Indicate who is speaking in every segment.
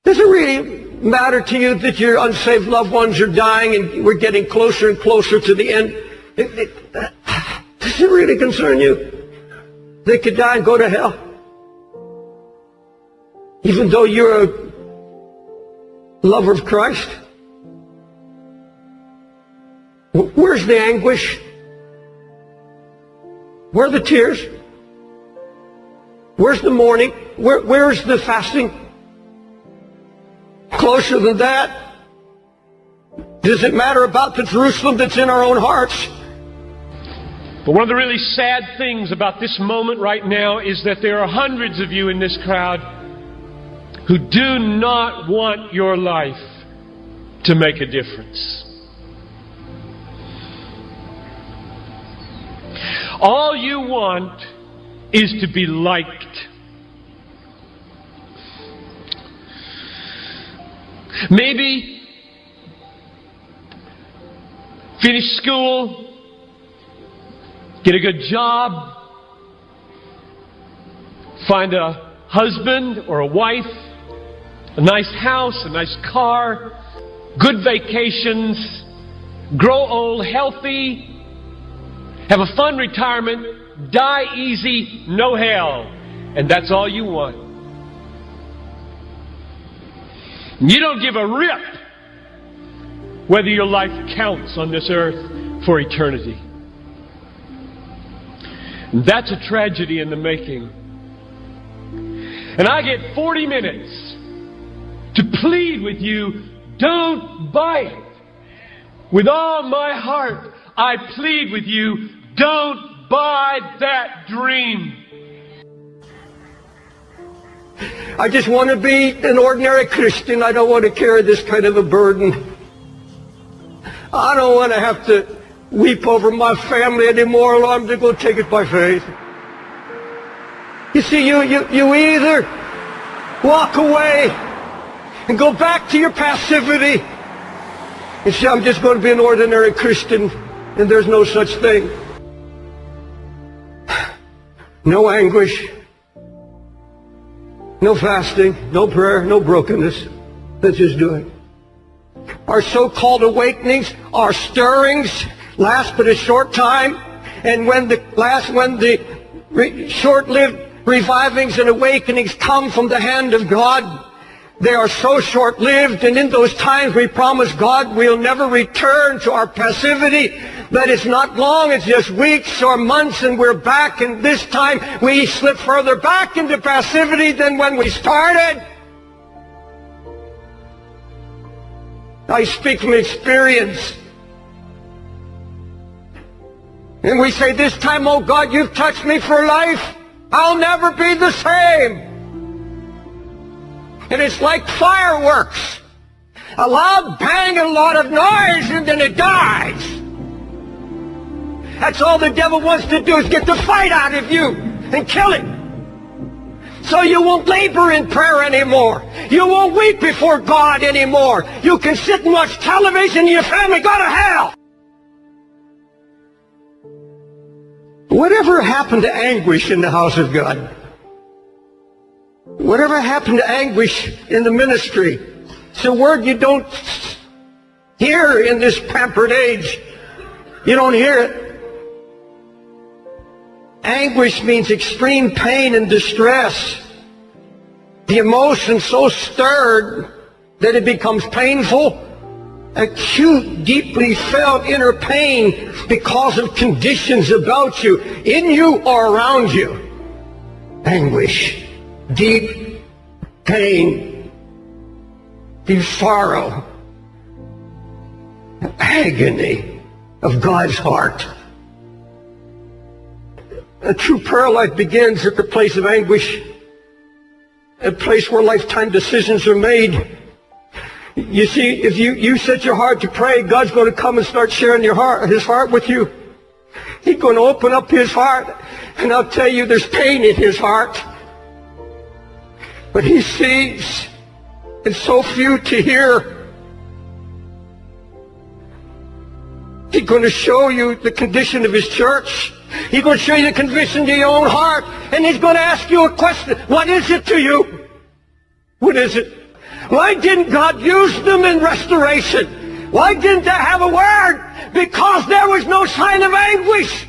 Speaker 1: Does it really matter to you that your unsaved loved ones are dying and we're getting closer and closer to the end? Does it really concern you? They could die and go to hell. Even though you're a lover of Christ. Where's the anguish? Where are the tears? Where's the mourning? Where's the fasting? Closer than that? Does it matter about the Jerusalem that's in our own hearts?
Speaker 2: But one of the really sad things about this moment right now is that there are hundreds of you in this crowd who do not want your life to make a difference. All you want is to be liked. Maybe finish school, get a good job, find a husband or a wife, a nice house, a nice car, good vacations, grow old healthy, have a fun retirement, die easy, no hell. And that's all you want. You don't give a rip whether your life counts on this earth for eternity. And that's a tragedy in the making. And I get 40 minutes to plead with you, don't buy it. With all my heart, I plead with you, don't buy that dream.
Speaker 1: I just want to be an ordinary Christian. I don't want to carry this kind of a burden. I don't want to have to weep over my family anymore. I'm just going to take it by faith. You see, you either walk away and go back to your passivity and say, I'm just going to be an ordinary Christian, and there's no such thing. No anguish, no fasting, no prayer, no brokenness. Let's just do it. Our so-called awakenings, our stirrings, last but a short time, and when the short-lived revivings and awakenings come from the hand of God, they are so short-lived, and in those times we promise God we'll never return to our passivity, that it's not long, it's just weeks or months, and we're back, and this time we slip further back into passivity than when we started. I speak from experience. And we say, this time, oh God, you've touched me for life. I'll never be the same. And it's like fireworks. A loud bang and a lot of noise, and then it dies. That's all the devil wants to do, is get the fight out of you and kill it. So you won't labor in prayer anymore. You won't weep before God anymore. You can sit and watch television and your family go to hell. Whatever happened to anguish in the house of God? Whatever happened to anguish in the ministry? It's a word you don't hear in this pampered age. You don't hear it. Anguish means extreme pain and distress. The emotion so stirred that it becomes painful. Acute, deeply felt inner pain because of conditions about you, in you or around you. Anguish, deep pain, deep sorrow, agony of God's heart. A true prayer life begins at the place of anguish, a place where lifetime decisions are made. You see, if you set your heart to pray, God's going to come and start sharing His heart with you. He's going to open up His heart, and I'll tell you, there's pain in His heart. But He sees, and so few to hear. He's going to show you the condition of His church. He's going to show you the condition of your own heart. And He's going to ask you a question. What is it to you? What is it? Why didn't God use them in restoration? Why didn't they have a word? Because there was no sign of anguish.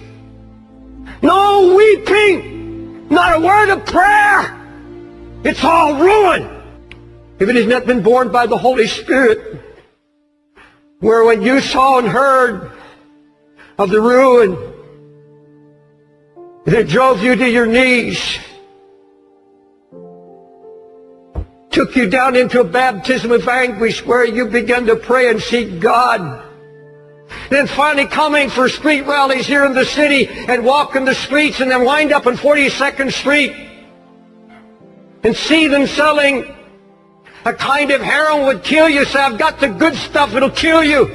Speaker 1: No weeping. Not a word of prayer. It's all ruin. If it has not been borne by the Holy Spirit, where when you saw and heard of the ruin, that drove you to your knees, took you down into a baptism of anguish where you began to pray and seek God. Then finally coming for street rallies here in the city and walk in the streets and then wind up on 42nd Street and see them selling a kind of heroin would kill you. Say, I've got the good stuff, it'll kill you.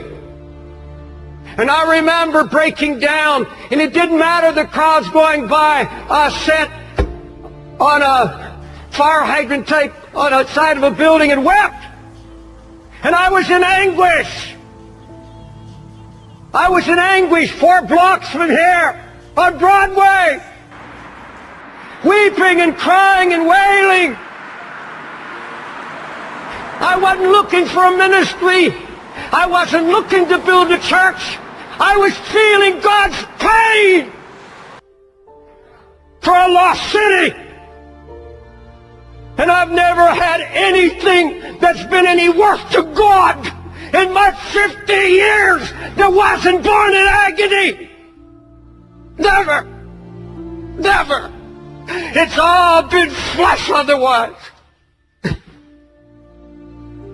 Speaker 1: And I remember breaking down, and it didn't matter the crowds going by. I sat on a fire hydrant tape on the side of a building and wept. And I was in anguish. I was in anguish 4 blocks from here on Broadway, weeping and crying and wailing. I wasn't looking for a ministry. I wasn't looking to build a church. I was feeling God's pain for a lost city. And I've never had anything that's been any worth to God in my 50 years that wasn't born in agony. Never. Never. It's all been flesh otherwise.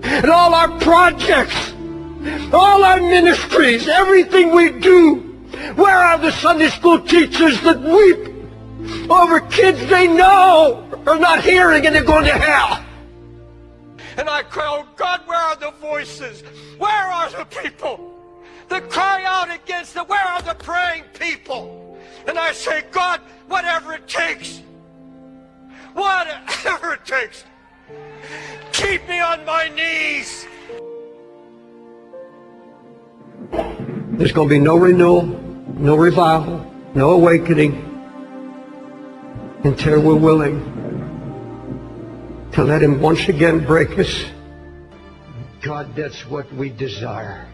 Speaker 1: And all our projects, all our ministries, everything we do, where are the Sunday school teachers that weep over kids they know are not hearing and they're going to hell? And I cry, oh God, where are the voices? Where are the people that cry out against it? Where are the praying people? And I say, God, whatever it takes, whatever it takes, keep me on my knees. There's going to be no renewal, no revival, no awakening until we're willing to let Him once again break us. God, that's what we desire.